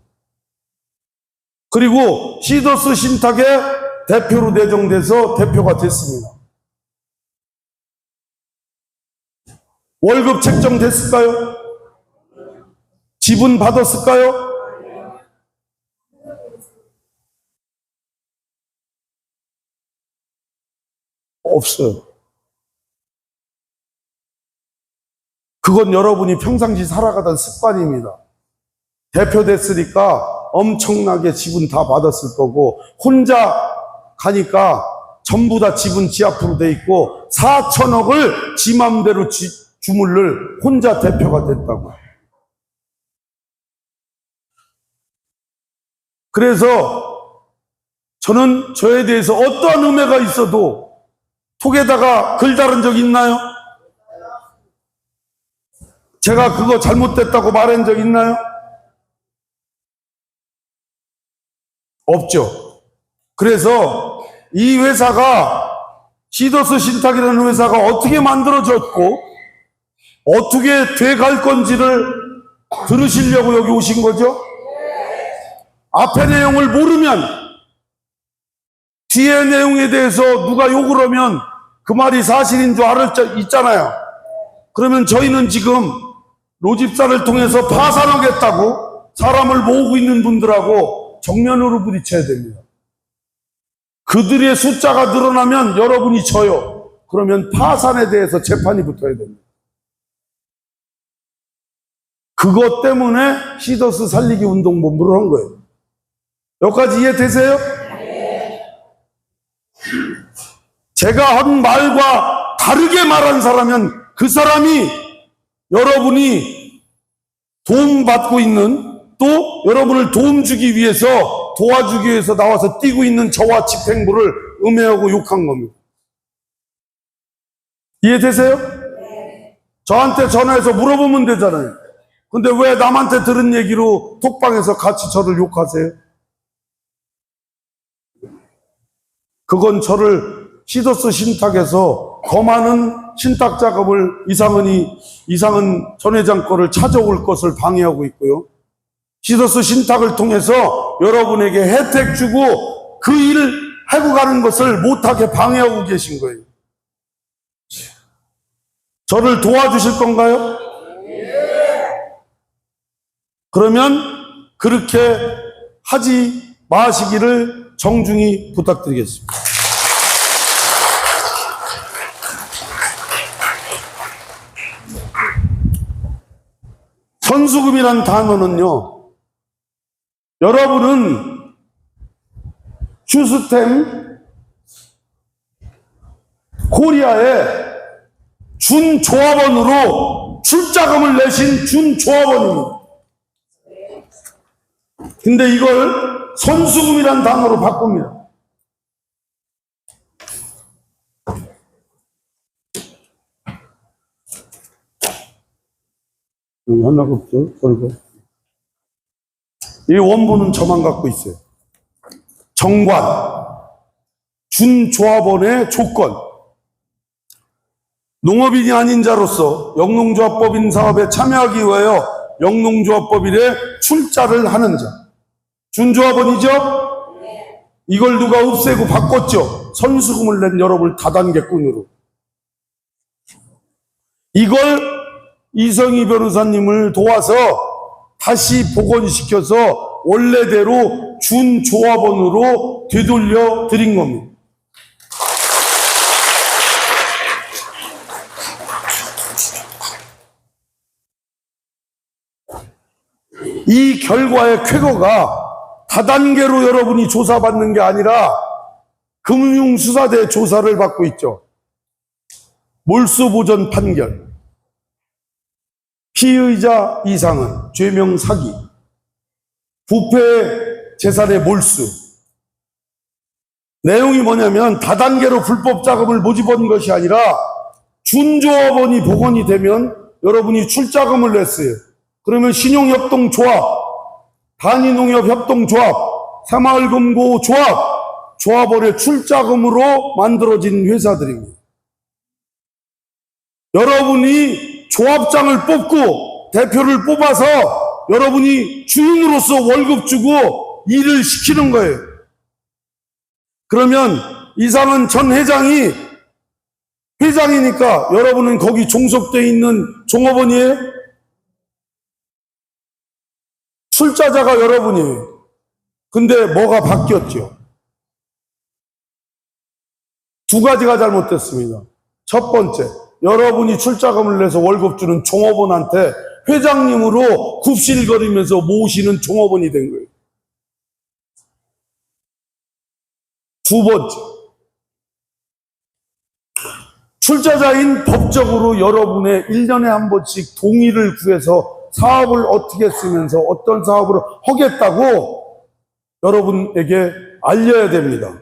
Speaker 3: 그리고 시더스 신탁의 대표로 내정돼서 대표가 됐습니다. 월급 책정됐을까요? 지분 받았을까요? 없어요. 그건 여러분이 평상시 살아가던 습관입니다. 대표 됐으니까 엄청나게 지분 다 받았을 거고, 혼자 가니까 전부 다 지분 지 앞으로 돼 있고 4천억을 지 맘대로 주물를 혼자 대표가 됐다고. 그래서 저는 저에 대해서 어떠한 음해가 있어도 톡에다가 글 다른 적 있나요? 제가 그거 잘못됐다고 말한 적 있나요? 없죠. 그래서 이 회사가, 시더스 신탁이라는 회사가 어떻게 만들어졌고 어떻게 돼갈 건지를 들으시려고 여기 오신 거죠? 앞의 내용을 모르면 뒤의 내용에 대해서 누가 욕을 하면 그 말이 사실인 줄 있잖아요. 그러면 저희는 지금 로집사를 통해서 파산하겠다고 사람을 모으고 있는 분들하고 정면으로 부딪혀야 됩니다. 그들의 숫자가 늘어나면 여러분이 져요. 그러면 파산에 대해서 재판이 붙어야 됩니다. 그것 때문에 시더스 살리기 운동본부를 한 거예요. 여기까지 이해되세요? 제가 한 말과 다르게 말한 사람은 그 사람이 여러분이 도움받고 있는, 또 여러분을 도움 주기 위해서, 도와주기 위해서 나와서 뛰고 있는 저와 집행부를 음해하고 욕한 겁니다. 이해되세요? 저한테 전화해서 물어보면 되잖아요. 근데 왜 남한테 들은 얘기로 톡방에서 같이 저를 욕하세요? 그건 저를 시더스 신탁에서 더 많은 신탁 작업을 이상은 전 회장 거를 찾아올 것을 방해하고 있고요. 시더스 신탁을 통해서 여러분에게 혜택 주고 그 일을 하고 가는 것을 못하게 방해하고 계신 거예요. 저를 도와주실 건가요? 그러면 그렇게 하지 마시기를 정중히 부탁드리겠습니다. 선수금이란 단어는요, 여러분은 슈스템 코리아에 준조합원으로 출자금을 내신 준조합원입니다. 근데 이걸 선수금이란 단어로 바꿉니다. 하나가 없어요? 그리고 이 원본은 저만 갖고 있어요. 정관, 준조합원의 조건, 농업인이 아닌 자로서 영농조합법인 사업에 참여하기 위하여 영농조합법인에 출자를 하는 자, 준조합원이죠? 이걸 누가 없애고 바꿨죠? 선수금을 낸 여러분 다단계꾼으로. 이걸 이성희 변호사님을 도와서 다시 복원시켜서 원래대로 준조합원으로 되돌려 드린 겁니다. 이 결과의 쾌거가 다단계로 여러분이 조사받는 게 아니라 금융수사대 조사를 받고 있죠. 몰수보전 판결, 피의자 이상은 죄명 사기, 부패 재산의 몰수. 내용이 뭐냐면 다단계로 불법 자금을 모집한 것이 아니라 준조합원이 복원이 되면 여러분이 출자금을 냈어요. 그러면 신용협동조합, 단위농협협동조합, 새마을금고조합, 조합원의 출자금으로 만들어진 회사들입니다. 여러분이 조합장을 뽑고 대표를 뽑아서 여러분이 주인으로서 월급 주고 일을 시키는 거예요. 그러면 이상은 전 회장이 회장이니까 여러분은 거기 종속되어 있는 종업원이에요? 출자자가 여러분이에요. 근데 뭐가 바뀌었죠? 두 가지가 잘못됐습니다. 첫 번째, 여러분이 출자금을 내서 월급 주는 종업원한테 회장님으로 굽실거리면서 모시는 종업원이 된 거예요. 두 번째, 출자자인 법적으로 여러분의 1년에 한 번씩 동의를 구해서 사업을 어떻게 쓰면서 어떤 사업을 하겠다고 여러분에게 알려야 됩니다.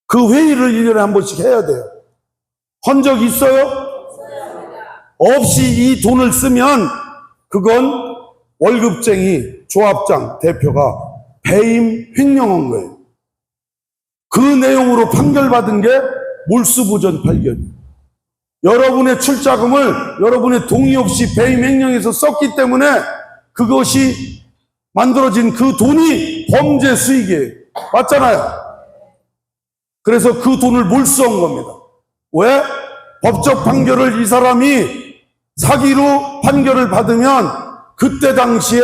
Speaker 3: 그 회의를 1년에 한 번씩 해야 돼요. 한 적 있어요? 없이 이 돈을 쓰면 그건 월급쟁이 조합장 대표가 배임 횡령한 거예요. 그 내용으로 판결받은 게 몰수보전 판결이에요. 여러분의 출자금을 여러분의 동의 없이 배임 횡령해서 썼기 때문에 그것이 만들어진 그 돈이 범죄 수익이에요. 맞잖아요. 그래서 그 돈을 몰수한 겁니다. 왜? 법적 판결을 이 사람이 사기로 판결을 받으면 그때 당시에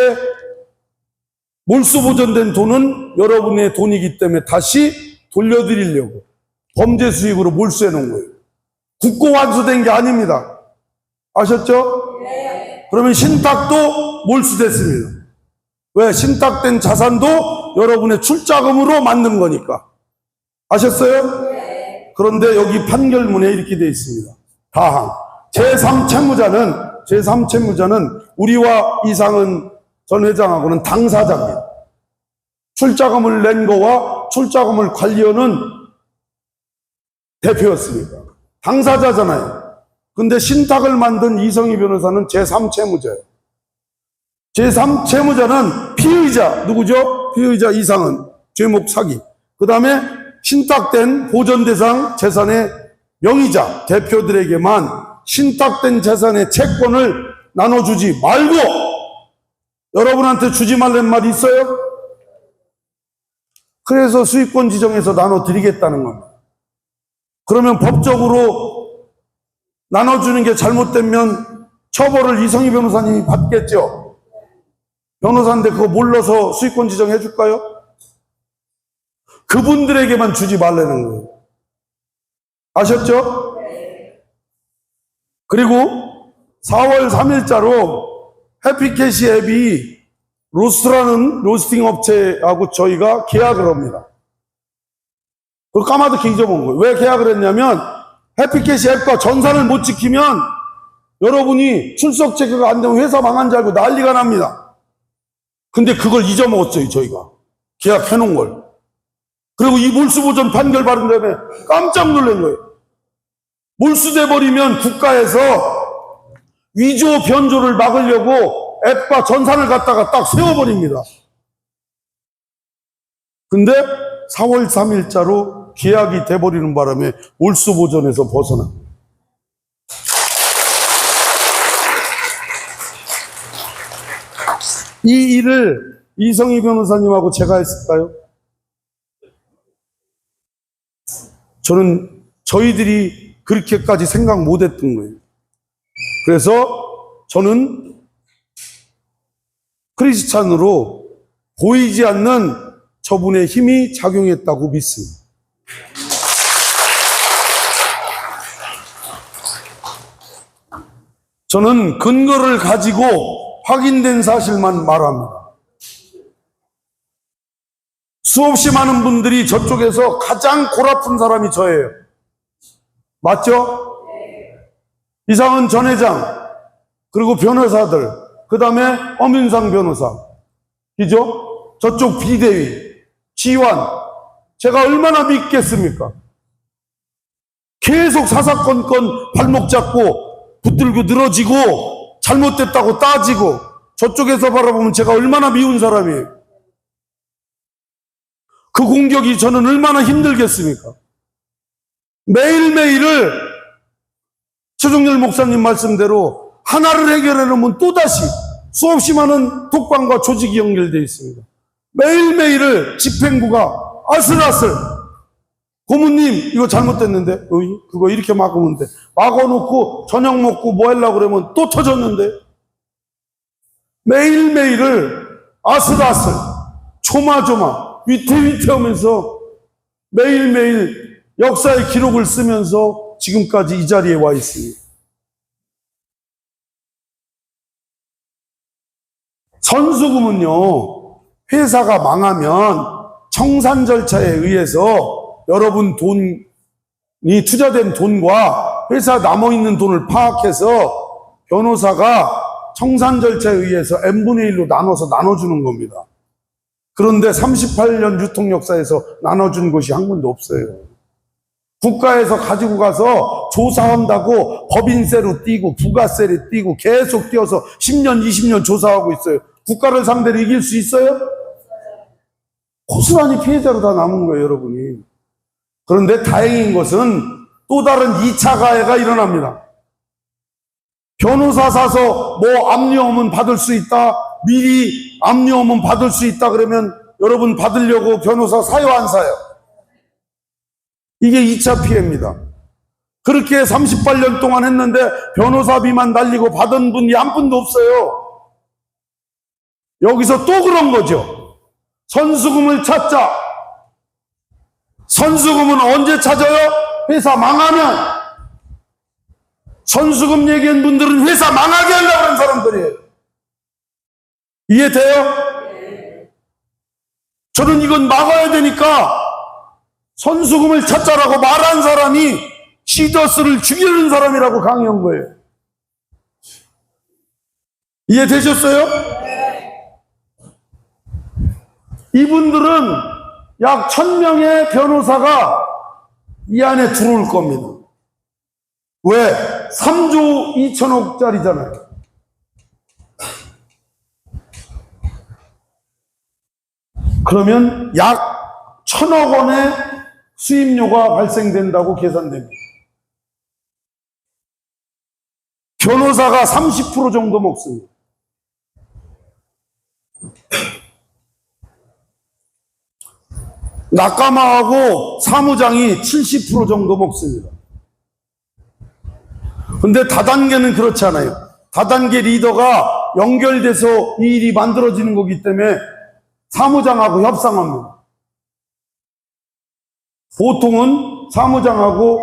Speaker 3: 몰수보전된 돈은 여러분의 돈이기 때문에 다시 돌려드리려고 범죄 수익으로 몰수해 놓은 거예요. 국고 환수된 게 아닙니다. 아셨죠? 네. 그러면 신탁도 몰수됐습니다. 왜? 신탁된 자산도 여러분의 출자금으로 만든 거니까. 아셨어요? 네. 그런데 여기 판결문에 이렇게 되어 있습니다. 다항. 제3채무자는 우리와 이상은 전 회장하고는 당사자입니다. 출자금을 낸 거와 출자금을 관리하는 대표였으니까. 당사자잖아요. 근데 신탁을 만든 이성희 변호사는 제3채무자예요. 제3채무자는 피의자, 누구죠? 피의자 이상은, 죄목 사기. 그 다음에 신탁된 보전대상 재산의 명의자, 대표들에게만 신탁된 재산의 채권을 나눠주지 말고 여러분한테 주지 말란 말 있어요? 그래서 수익권 지정해서 나눠드리겠다는 겁니다. 그러면 법적으로 나눠주는 게 잘못되면 처벌을 이성희 변호사님이 받겠죠? 변호사인데 그거 몰라서 수익권 지정해 줄까요? 그분들에게만 주지 말라는 거예요. 아셨죠? 그리고 4월 3일자로 해피캐시 앱이 로스트라는 로스팅 업체하고 저희가 계약을 합니다. 그걸 까마득히 잊어본 거예요. 왜 계약을 했냐면 해피캐시 앱과 전산을 못 지키면 여러분이 출석 체크가 안 되면 회사 망한 줄 알고 난리가 납니다. 근데 그걸 잊어먹었어요, 저희가. 계약해놓은 걸. 그리고 이 몰수보전 판결 받은 다음에 깜짝 놀란 거예요. 몰수돼 버리면 국가에서 위조 변조를 막으려고 앱과 전산을 갖다가 딱 세워버립니다. 근데 4월 3일자로 계약이 돼버리는 바람에 몰수보전에서 벗어나. 이 일을 이성희 변호사님하고 제가 했을까요? 저는 저희들이 그렇게까지 생각 못했던 거예요. 그래서 저는 크리스찬으로 보이지 않는 저분의 힘이 작용했다고 믿습니다. 저는 근거를 가지고 확인된 사실만 말합니다. 수없이 많은 분들이 저쪽에서 가장 골아픈 사람이 저예요. 맞죠? 이상은 전 회장, 그리고 변호사들, 그 다음에 엄윤상 변호사, 그죠? 저쪽 비대위, 지환, 제가 얼마나 믿겠습니까? 계속 사사건건 발목 잡고 붙들고 늘어지고 잘못됐다고 따지고 저쪽에서 바라보면 제가 얼마나 미운 사람이에요. 그 공격이 저는 얼마나 힘들겠습니까? 매일매일을 최종열 목사님 말씀대로 하나를 해결해놓으면 또다시 수없이 많은 독방과 조직이 연결되어 있습니다. 매일매일을 집행부가 아슬아슬 고모님 이거 잘못됐는데 그거 이렇게 막으면 돼. 막아놓고 저녁 먹고 뭐 하려고 그러면 또 터졌는데 매일매일을 아슬아슬 조마조마 위태위태하면서 매일매일 역사의 기록을 쓰면서 지금까지 이 자리에 와 있습니다. 선수금은요, 회사가 망하면 청산 절차에 의해서 여러분 돈이 투자된 돈과 회사 남아있는 돈을 파악해서 변호사가 청산 절차에 의해서 n분의 1로 나눠주는 겁니다. 그런데 38년 유통 역사에서 나눠준 것이 한 군데 없어요. 국가에서 가지고 가서 조사한다고 법인세로 띄고 부가세를 띄고 계속 띄어서 10년, 20년 조사하고 있어요. 국가를 상대로 이길 수 있어요? 고스란히 피해자로 다 남은 거예요, 여러분이. 그런데 다행인 것은 또 다른 2차 가해가 일어납니다. 변호사 사서 뭐 압류하면 받을 수 있다, 미리 압류하면 받을 수 있다 그러면 여러분 받으려고 변호사 사요, 안 사요? 이게 2차 피해입니다. 그렇게 38년 동안 했는데 변호사비만 날리고 받은 분이 한 분도 없어요. 여기서 또 그런 거죠. 선수금을 찾자. 선수금은 언제 찾아요? 회사 망하면. 선수금 얘기한 분들은 회사 망하게 하려고 하는 사람들이에요. 이해돼요? 저는 이건 막아야 되니까 선수금을 찾자라고 말한 사람이 시더스를 죽이는 사람이라고 강요한 거예요. 이해되셨어요? 이분들은 약 1000명의 변호사가 이 안에 들어올 겁니다. 왜? 3조 2천억짜리잖아요. 그러면 약 1000억 원의 수입료가 발생된다고 계산됩니다. 변호사가 30% 정도 먹습니다. 낙가마하고 사무장이 70% 정도 먹습니다. 근데 다단계는 그렇지 않아요. 다단계 리더가 연결돼서 이 일이 만들어지는 거기 때문에 사무장하고 협상합니다. 보통은 사무장하고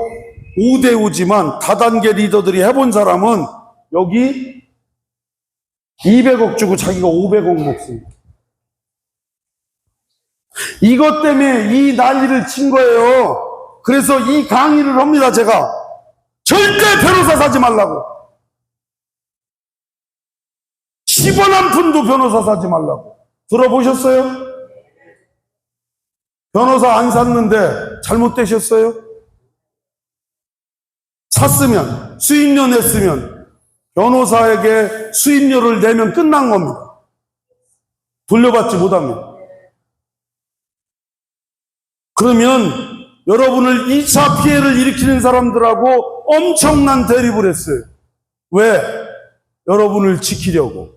Speaker 3: 5대5지만 다단계 리더들이 해본 사람은 여기 200억 주고 자기가 500억 먹습니다. 이것 때문에 이 난리를 친 거예요. 그래서 이 강의를 합니다, 제가. 절대 변호사 사지 말라고. 10원 한 푼도 변호사 사지 말라고. 들어보셨어요? 변호사 안 샀는데 잘못되셨어요? 샀으면, 수임료 냈으면 변호사에게 수임료를 내면 끝난 겁니다. 돌려받지 못합니다. 그러면 여러분을 2차 피해를 일으키는 사람들하고 엄청난 대립을 했어요. 왜? 여러분을 지키려고.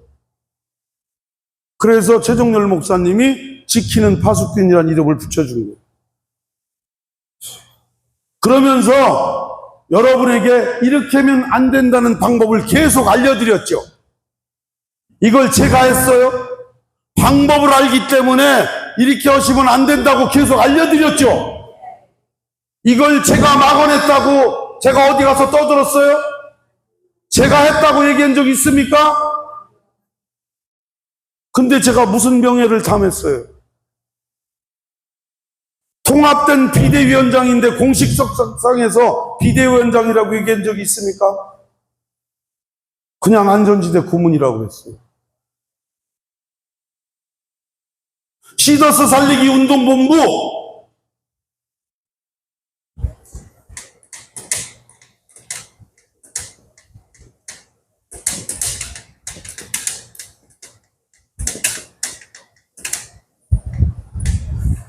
Speaker 3: 그래서 최종열 목사님이 지키는 파수꾼이라는 이름을 붙여준 거예요. 그러면서 여러분에게 이렇게 하면 안 된다는 방법을 계속 알려드렸죠. 이걸 제가 했어요. 방법을 알기 때문에 이렇게 하시면 안 된다고 계속 알려드렸죠. 이걸 제가 막아냈다고 제가 어디 가서 떠들었어요? 제가 했다고 얘기한 적 있습니까? 근데 제가 무슨 명예를 탐했어요? 통합된 비대위원장인데 공식석상에서 비대위원장이라고 얘기한 적이 있습니까? 그냥 안전지대 고문이라고 했어요. 시더스 살리기 운동본부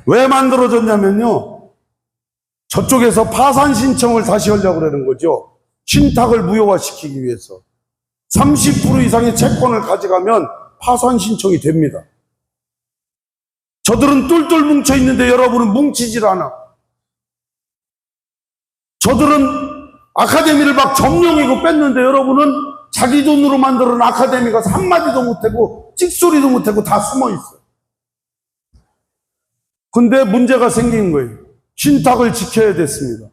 Speaker 3: 왜 만들어졌냐면요, 저쪽에서 파산 신청을 다시 하려고 그러는 거죠. 신탁을 무효화시키기 위해서. 30% 이상의 채권을 가져가면 파산 신청이 됩니다. 저들은 똘똘 뭉쳐 있는데 여러분은 뭉치질 않아. 저들은 아카데미를 막 점령이고 뺐는데 여러분은 자기 돈으로 만들어놓은 아카데미 가서 한마디도 못하고 찍소리도 못하고 다 숨어 있어요. 근데 문제가 생긴 거예요. 신탁을 지켜야 됐습니다.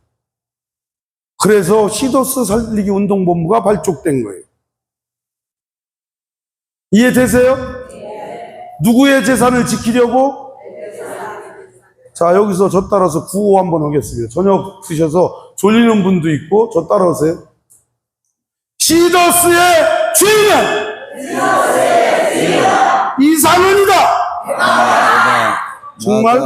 Speaker 3: 그래서 시더스 살리기 운동본부가 발족된 거예요. 이해되세요? 누구의 재산을 지키려고? 자, 여기서 저 따라서 구호 한번 하겠습니다. 저녁 드셔서 졸리는 분도 있고, 저 따라오세요. 시더스의 주인은 이상은이다. 정말?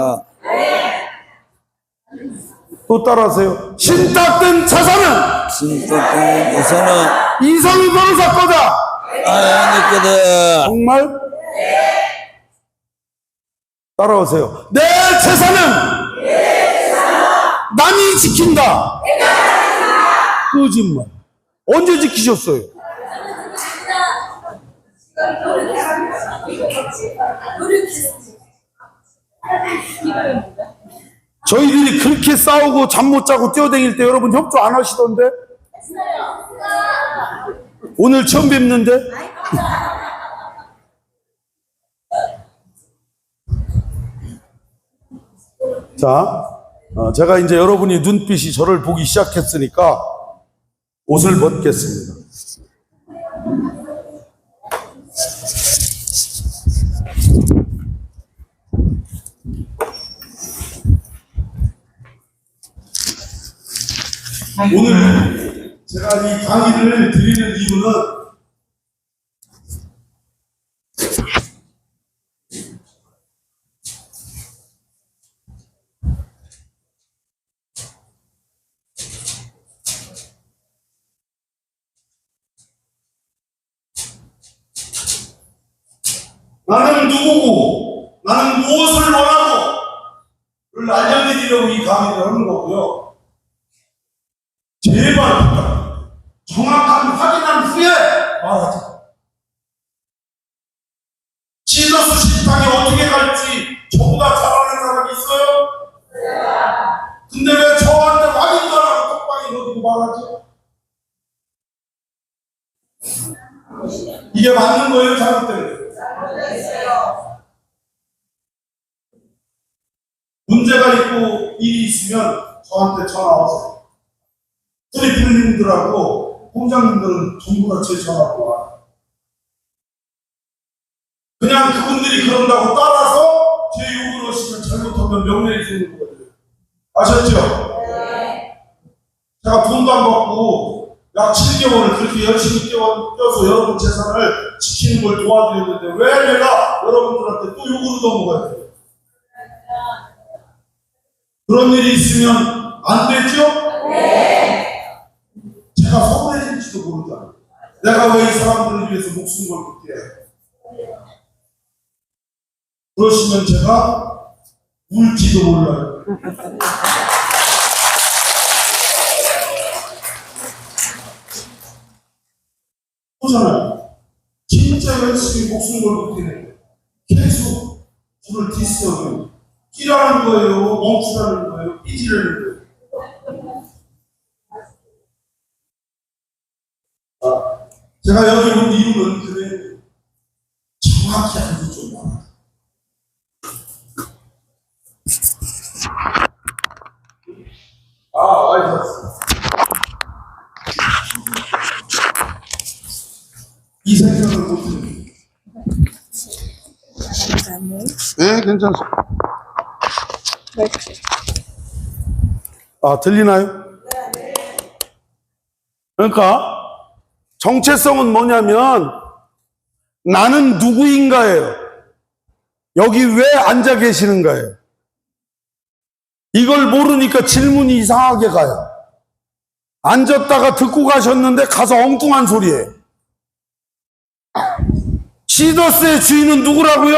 Speaker 3: 또 따라하세요. 신탁된 자산은
Speaker 1: 신탁된 우선은
Speaker 3: 이상은 변호사 거다.
Speaker 1: 아니거든.
Speaker 3: 정말? 따라오세요. 내 재산은 남이 지킨다. 거짓말. 언제 지키셨어요? 저희들이 그렇게 싸우고 잠 못 자고 뛰어다닐 때 여러분 협조 안 하시던데? 오늘 처음 뵙는데? 자, 제가 이제 여러분이 눈빛이 저를 보기 시작했으니까 옷을 벗겠습니다. 오늘 제가 이 강의를 드리는 이유는 나는 누구고 나는 무엇을 원하고 를 알려드리려고 이 강의를 하는 거고요. 제발 정확한 확인한 후에 말하자. 시더스 신탁이 어떻게 갈지 저보다 잘 아는 사람이 있어요? 근데 왜 저한테 확인도 안 하고 톡방에 넣어두고 말하지? 이게 맞는 거예요? 잘못된 거예요? 문제가 있고 일이 있으면 저한테 전화 오세요. 트리플님들하고 공장님들은 전부 다 제 전화로 와요. 그냥 그분들이 그런다고 따라서 제 욕을 하시면 잘못하면 명예훼손이 되는 거예요. 아셨죠? 네. 제가 돈도 안 받고 약 7개월을 그렇게 열심히 뛰어서 여러분 재산을 지키는 걸 도와드렸는데 왜 내가 여러분들한테 또 욕을 얻어먹어야 돼요? 그런 일이 있으면 안 되죠? 네. 제가 서운해질지도 모른다. 내가 왜 이 사람들을 위해서 목숨 걸고 뛰어야 해? 그러시면 제가 울지도 몰라요. 보잖아요. 진짜 열심히 목숨 걸고 뛰는 계속 저를 디스하고 끼라는 거예요, 멈추라는 거예요, 삐지라는 거예요. 제가 여기 온 이유는 그래 정확히 알고 좀 많아. 알겠어. 이 생각을 못했네. 네, 괜찮습니다. 들리나요? 그러니까 정체성은 뭐냐면 나는 누구인가예요. 여기 왜 앉아 계시는가예요. 이걸 모르니까 질문이 이상하게 가요. 앉았다가 듣고 가셨는데 가서 엉뚱한 소리예요. 시더스의 주인은 누구라고요?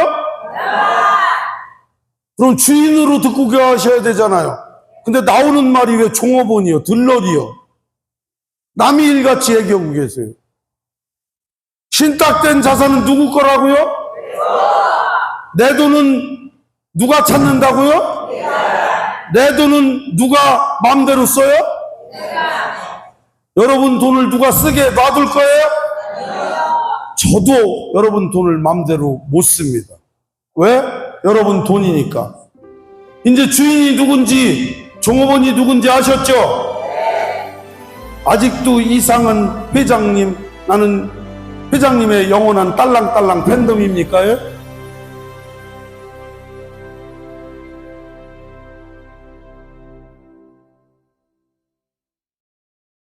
Speaker 3: 그럼 주인으로 듣고 가셔야 되잖아요. 근데 나오는 말이 왜 종업원이요, 들러리요? 남의 일같이 얘기하고 계세요. 신탁된 자산은 누구 거라고요? 내 돈은 누가 찾는다고요? 내 돈은 누가 마음대로 써요? 여러분 돈을 누가 쓰게 놔둘 거예요? 저도 여러분 돈을 마음대로 못 씁니다. 왜? 여러분 돈이니까. 이제 주인이 누군지, 종업원이 누군지 아셨죠? 아직도 이상은 회장님, 나는 회장님의 영원한 딸랑딸랑 팬덤입니까?